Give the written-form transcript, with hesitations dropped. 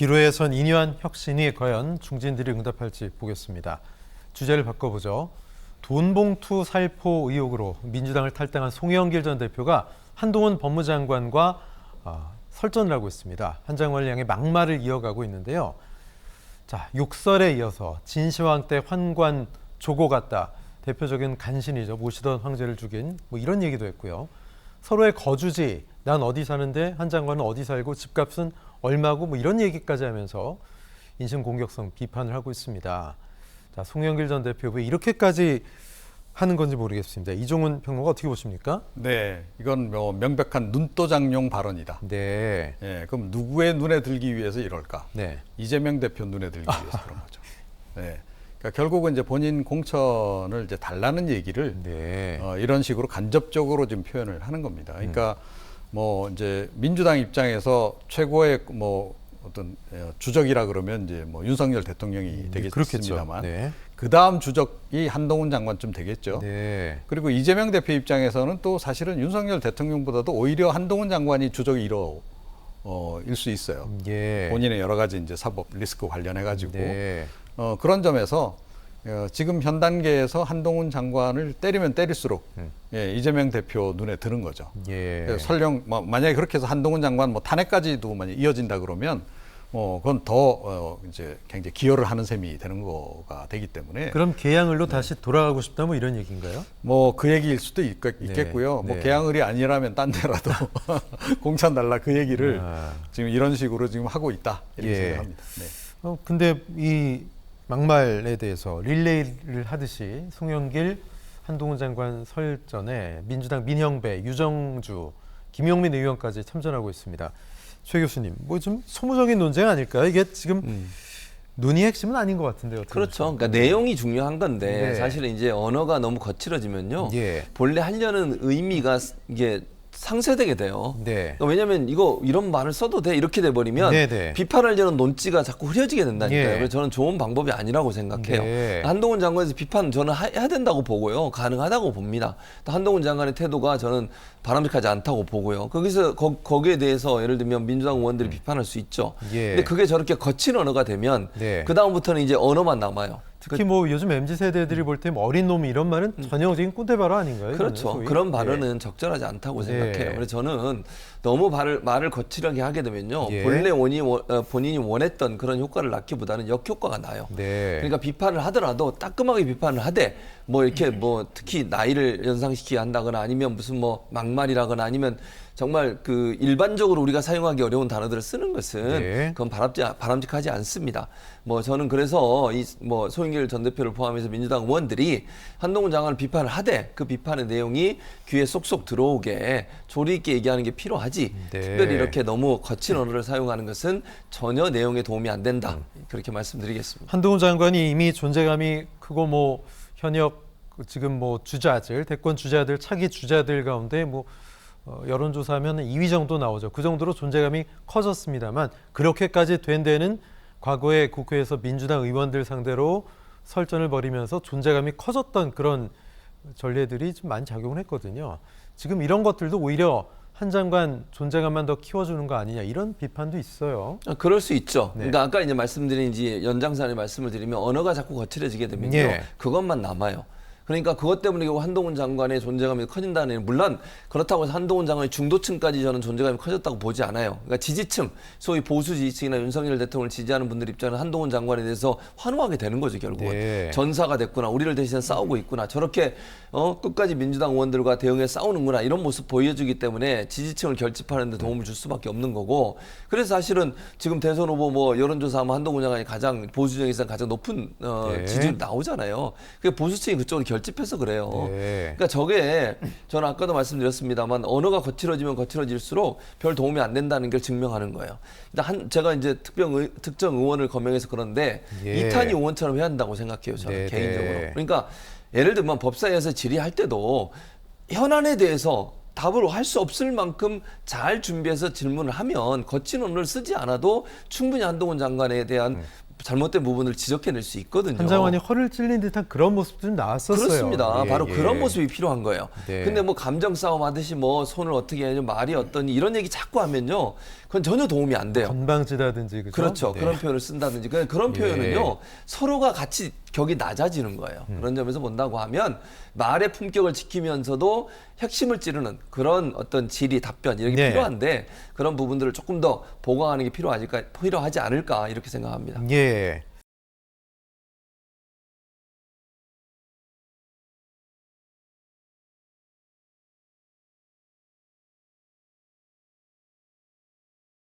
기로에선 인유한 혁신이 과연 중진들이 응답할지 보겠습니다. 주제를 바꿔보죠. 돈봉투 살포 의혹으로 민주당을 탈당한 송영길 전 대표가 한동훈 법무장관과 설전을 하고 있습니다. 한 장관을 향해 막말을 이어가고 있는데요. 자, 욕설에 이어서 진시황 때 환관 조고 같다. 대표적인 간신이죠. 모시던 황제를 죽인 뭐 이런 얘기도 했고요. 서로의 거주지, 난 어디 사는데 한 장관은 어디 살고 집값은 얼마고 뭐 이런 얘기까지 하면서 인신 공격성 비판을 하고 있습니다. 자, 송영길 전 대표 왜 이렇게까지 하는 건지 모르겠습니다. 이종훈 평론가 어떻게 보십니까? 네, 이건 뭐 명백한 눈도장용 발언이다. 네. 예, 그럼 누구의 눈에 들기 위해서 이럴까? 네. 이재명 대표 눈에 들기 위해서 그런 거죠. 네. 그러니까 결국은 이제 본인 공천을 이제 달라는 얘기를 네. 이런 식으로 간접적으로 지금 표현을 하는 겁니다. 그러니까 뭐 이제 민주당 입장에서 최고의 뭐 어떤 주적이라 그러면 이제 뭐 윤석열 대통령이 되겠습니다만 네. 그 다음 주적이 한동훈 장관쯤 되겠죠. 네. 그리고 이재명 대표 입장에서는 또 사실은 윤석열 대통령보다도 오히려 한동훈 장관이 주적이 일 수 있어요. 예. 본인의 여러 가지 이제 사법 리스크 관련해 가지고 네. 그런 점에서 지금 현 단계에서 한동훈 장관을 때리면 때릴수록 예, 이재명 대표 눈에 드는 거죠. 예. 설령 만약에 그렇게 해서 한동훈 장관 뭐 탄핵까지도 만약 이어진다 그러면 그건 더 이제 굉장히 기여를 하는 셈이 되는 거가 되기 때문에 그럼 개양을로 다시 돌아가고 싶다 뭐 이런 얘기인가요? 뭐 그 얘기일 수도 있겠고요. 네. 뭐 개항을이 아니라면 딴 데라도 공천 달라 그 얘기를 지금 이런 식으로 지금 하고 있다 이렇게 생각합니다. 네. 근데 이 막말에 대해서 릴레이를 하듯이 송영길 한동훈 장관 설전에 민주당 민형배, 유정주, 김용민 의원까지 참전하고 있습니다. 최 교수님, 뭐 좀 소모적인 논쟁 아닐까요? 이게 지금 논의 핵심은 아닌 것 같은데요. 그렇죠. 그러니까 내용이 중요한 건데 네. 사실은 이제 언어가 너무 거칠어지면요. 예. 본래 하려는 의미가 이게 상쇄되게 돼요. 네. 그러니까 왜냐하면 이런 말을 써도 돼 이렇게 돼버리면 네네. 비판하려는 논지가 자꾸 흐려지게 된다니까요. 예. 그래서 저는 좋은 방법이 아니라고 생각해요. 네. 한동훈 장관에서 비판 저는 해야 된다고 보고요. 가능하다고 봅니다. 또 한동훈 장관의 태도가 저는 바람직하지 않다고 보고요. 거기서 거기에 대해서 예를 들면 민주당 의원들이 비판할 수 있죠. 예. 근데 그게 저렇게 거친 언어가 되면 네. 그 다음부터는 이제 언어만 남아요. 특히 뭐 요즘 MZ 세대들이 볼 때 어린 놈 이런 말은 전형적인 꼰대 발언 아닌가요? 그렇죠. 소위? 그런 발언은 적절하지 않다고 생각해요. 그래서 저는 너무 말을 거칠게 하게 되면요. 예. 본래 본인이 원했던 그런 효과를 낳기보다는 역효과가 나요. 네. 그러니까 비판을 하더라도 따끔하게 비판을 하되 뭐 이렇게 뭐 특히 나이를 연상시키게 한다거나 아니면 무슨 뭐 막말이라거나 아니면 정말 그 일반적으로 우리가 사용하기 어려운 단어들을 쓰는 것은 네. 그건 바람직하지 않습니다. 뭐 저는 그래서 뭐 송영길 전 대표를 포함해서 민주당 의원들이 한동훈 장관을 비판을 하되 그 비판의 내용이 귀에 쏙쏙 들어오게 조리 있게 얘기하는 게 필요하지. 네. 특별히 이렇게 너무 거친 언어를 사용하는 것은 전혀 내용에 도움이 안 된다. 그렇게 말씀드리겠습니다. 한동훈 장관이 이미 존재감이 크고 뭐 현역 지금 뭐 주자들, 대권 주자들, 차기 주자들 가운데 뭐 여론조사하면 2위 정도 나오죠. 그 정도로 존재감이 커졌습니다만 그렇게까지 된 데는 과거에 국회에서 민주당 의원들 상대로 설전을 벌이면서 존재감이 커졌던 그런 전례들이 좀 많이 작용을 했거든요. 지금 이런 것들도 오히려 한 장관 존재감만 더 키워주는 거 아니냐 이런 비판도 있어요. 그럴 수 있죠. 네. 그러니까 아까 이제 말씀드린 이제 연장선에 말씀을 드리면 언어가 자꾸 거칠어지게 되면요. 예. 그것만 남아요. 그러니까 그것 때문에 한동훈 장관의 존재감이 커진다는 얘기는 물론 그렇다고 해서 한동훈 장관의 중도층까지 저는 존재감이 커졌다고 보지 않아요. 그러니까 지지층, 소위 보수 지지층이나 윤석열 대통령을 지지하는 분들 입장에는 한동훈 장관에 대해서 환호하게 되는 거죠, 결국은. 네. 전사가 됐구나, 우리를 대신해 싸우고 있구나, 저렇게 끝까지 민주당 의원들과 대응해 싸우는구나 이런 모습 보여주기 때문에 지지층을 결집하는 데 도움을 줄 수밖에 없는 거고 그래서 사실은 지금 대선 후보 뭐 여론조사하면 한동훈 장관이 가장 보수 중에서 가장 높은 네. 지지율 나오잖아요. 그게 보수층이 그쪽으로 결집해서 그래요. 네. 그러니까 저게 저는 아까도 말씀드렸습니다만 언어가 거칠어지면 거칠어질수록 별 도움이 안 된다는 걸 증명하는 거예요. 일단 제가 이제 특정 의원을 거명해서 그런데 예. 이탄희 의원처럼 해야 한다고 생각해요. 저는 네, 개인적으로. 네. 그러니까 예를 들면 법사위에서 질의할 때도 현안에 대해서 답을 할 수 없을 만큼 잘 준비해서 질문을 하면 거친 언어를 쓰지 않아도 충분히 한동훈 장관에 대한 잘못된 부분을 지적해낼 수 있거든요. 한 장관이 허를 찔린 듯한 그런 모습도 좀 나왔었어요. 그렇습니다. 예, 바로 예. 그런 모습이 필요한 거예요. 네. 근데 뭐 감정 싸움 하듯이 뭐 손을 어떻게 해야지 말이 어떠니 이런 얘기 자꾸 하면요. 그건 전혀 도움이 안 돼요. 건방지다든지 그죠? 그렇죠. 네. 그런 표현을 쓴다든지 그런 예. 표현은요 서로가 같이 격이 낮아지는 거예요. 그런 점에서 본다고 하면 말의 품격을 지키면서도 핵심을 찌르는 그런 어떤 질의 답변 이런 게 네. 필요한데 그런 부분들을 조금 더 보강하는 게 필요하지 않을까 이렇게 생각합니다. 예.